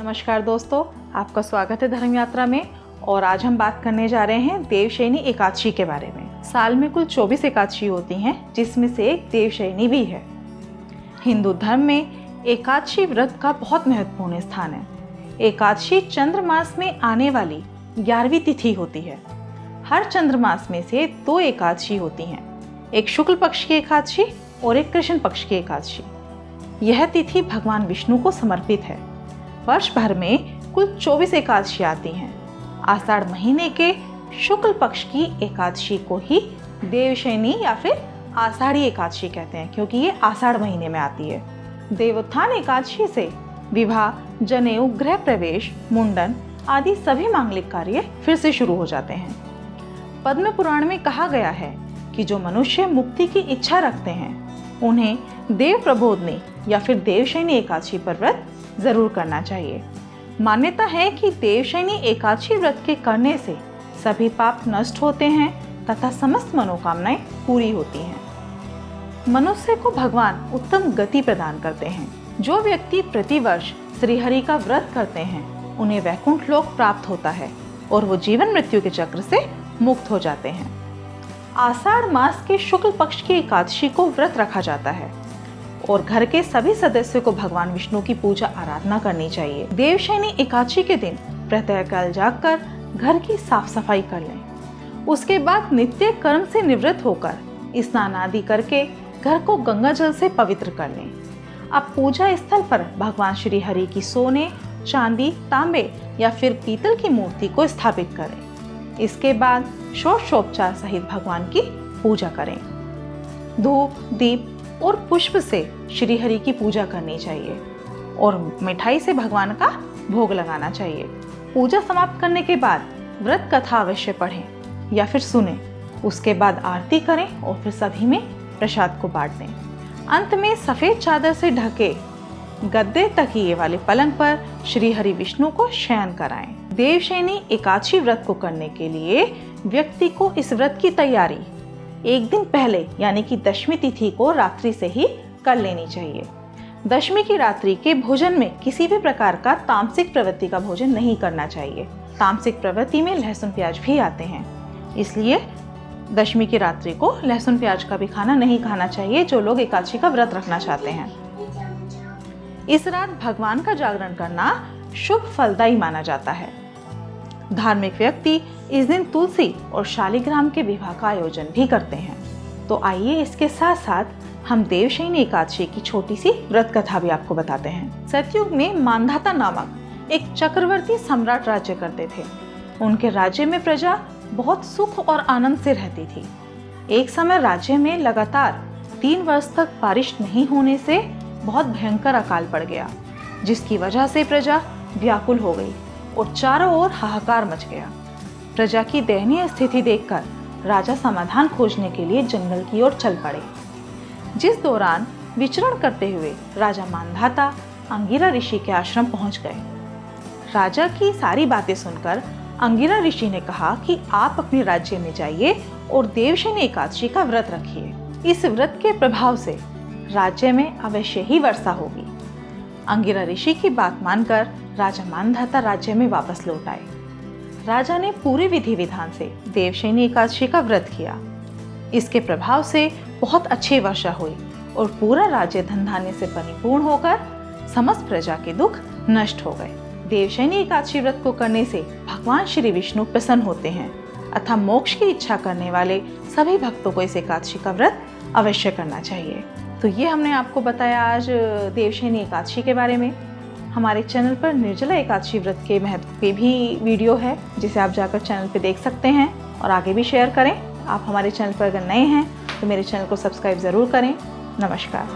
नमस्कार दोस्तों, आपका स्वागत है धर्म यात्रा में। और आज हम बात करने जा रहे हैं देवशयनी एकादशी के बारे में। साल में कुल 24 एकादशी होती हैं, जिसमें से एक देवशयनी भी है। हिंदू धर्म में एकादशी व्रत का बहुत महत्वपूर्ण स्थान है। एकादशी चंद्रमास में आने वाली 11वीं तिथि होती है। हर चंद्रमास में से 2 एकादशी होती हैं, एक शुक्ल पक्ष की एकादशी और एक कृष्ण पक्ष की एकादशी। यह तिथि भगवान विष्णु को समर्पित है। वर्ष भर में कुल 24 एकादशी आती हैं। आषाढ़ महीने के शुक्ल पक्ष की एकादशी को ही देवशयनी या फिर आषाढ़ी एकादशी कहते हैं, क्योंकि ये आषाढ़ महीने में आती है। देवोत्थान एकादशी से विवाह, जनेऊ, गृह प्रवेश, मुंडन आदि सभी मांगलिक कार्य फिर से शुरू हो जाते हैं। पद्म पुराण में कहा गया है कि जो मनुष्य मुक्ति की इच्छा रखते हैं उन्हें देव प्रबोधनी या फिर देवशयनी एकादशी पर व्रत जरूर करना चाहिए। मान्यता है कि देवशयनी एकादशी व्रत के करने से सभी पाप नष्ट होते हैं तथा समस्त मनोकामनाएं पूरी होती हैं। मनुष्य को भगवान उत्तम गति प्रदान करते हैं। जो व्यक्ति प्रतिवर्ष श्रीहरि का व्रत करते हैं उन्हें वैकुंठ लोक प्राप्त होता है और वो जीवन मृत्यु के चक्र से मुक्त हो जाते हैं। आषाढ़ मास के शुक्ल पक्ष की एकादशी को व्रत रखा जाता है और घर के सभी सदस्यों को भगवान विष्णु की पूजा आराधना करनी चाहिए। देवशयनी एकादशी के दिन प्रातःकाल जागकर घर की साफ सफाई कर लें। उसके बाद नित्य कर्म से निवृत्त होकर स्नान आदि करके घर को गंगा जल से पवित्र कर लें। अब पूजा स्थल पर भगवान श्री हरि की सोने, चांदी, तांबे या फिर पीतल की मूर्ति को स्थापित करें। इसके बाद षोडशोपचार सहित भगवान की पूजा करें। धूप, दीप और पुष्प से श्री हरि की पूजा करनी चाहिए और मिठाई से भगवान का भोग लगाना चाहिए। पूजा समाप्त करने के बाद व्रत कथा अवश्य पढ़ें या फिर सुनें। उसके बाद आरती करें और फिर सभी में प्रसाद को बांट दें। अंत में सफेद चादर से ढके गद्दे तकिए वाले पलंग पर श्री हरि विष्णु को शयन कराएं। देवशयनी एकादशी व्रत को करने के लिए व्यक्ति को इस व्रत की तैयारी एक दिन पहले यानी कि दशमी तिथि को रात्रि से ही कर लेनी चाहिए। दशमी की रात्रि के भोजन में किसी भी प्रकार का तामसिक प्रवृत्ति का भोजन नहीं करना चाहिए। तामसिक प्रवृत्ति में लहसुन प्याज भी आते हैं, इसलिए दशमी की रात्रि को लहसुन प्याज का भी खाना नहीं खाना चाहिए जो लोग एकादशी का व्रत रखना चाहते हैं। इस रात भगवान का जागरण करना शुभ फलदायी माना जाता है। धार्मिक व्यक्ति इस दिन तुलसी और शालिग्राम के विवाह का आयोजन भी करते हैं। तो आइए इसके साथ साथ हम देवशयनी एकादशी की छोटी सी व्रत कथा भी आपको बताते हैं। सतयुग में मांधाता नामक एक चक्रवर्ती सम्राट राज्य करते थे। उनके राज्य में प्रजा बहुत सुख और आनंद से रहती थी। एक समय राज्य में लगातार 3 वर्ष तक बारिश नहीं होने से बहुत भयंकर अकाल पड़ गया, जिसकी वजह से प्रजा व्याकुल हो गई और चारों ओर हाहाकार मच गया। प्रजा की दयनीय स्थिति देखकर राजा समाधान खोजने के लिए जंगल की ओर चल पड़े। जिस दौरान विचरण करते हुए राजा मांधाता अंगिरा ऋषि के आश्रम पहुंच गए। राजा की सारी बातें सुनकर अंगिरा ऋषि ने कहा कि आप अपने राज्य में जाइए और देवशयनी एकादशी का व्रत रखिए। इस व्रत के प्रभाव से राज्य में अवश्य ही वर्षा होगी। अंगिरा ऋषि की बात मानकर राजा मांधाता राज्य में वापस लौट आए। राजा ने पूरे विधि विधान से देवशयनी एकादशी का व्रत किया। इसके प्रभाव से बहुत अच्छी वर्षा हुई और पूरा राज्य धन धान्य से परिपूर्ण होकर समस्त प्रजा के दुख नष्ट हो गए। देवशयनी एकादशी व्रत को करने से भगवान श्री विष्णु प्रसन्न होते हैं अतः मोक्ष की इच्छा करने वाले सभी भक्तों को इस एकादशी का व्रत अवश्य करना चाहिए। तो ये हमने आपको बताया आज देवशयनी एकादशी के बारे में। हमारे चैनल पर निर्जला एकादशी व्रत के महत्व पे भी वीडियो है, जिसे आप जाकर चैनल पे देख सकते हैं और आगे भी शेयर करें। आप हमारे चैनल पर अगर नए हैं तो मेरे चैनल को सब्सक्राइब ज़रूर करें। नमस्कार।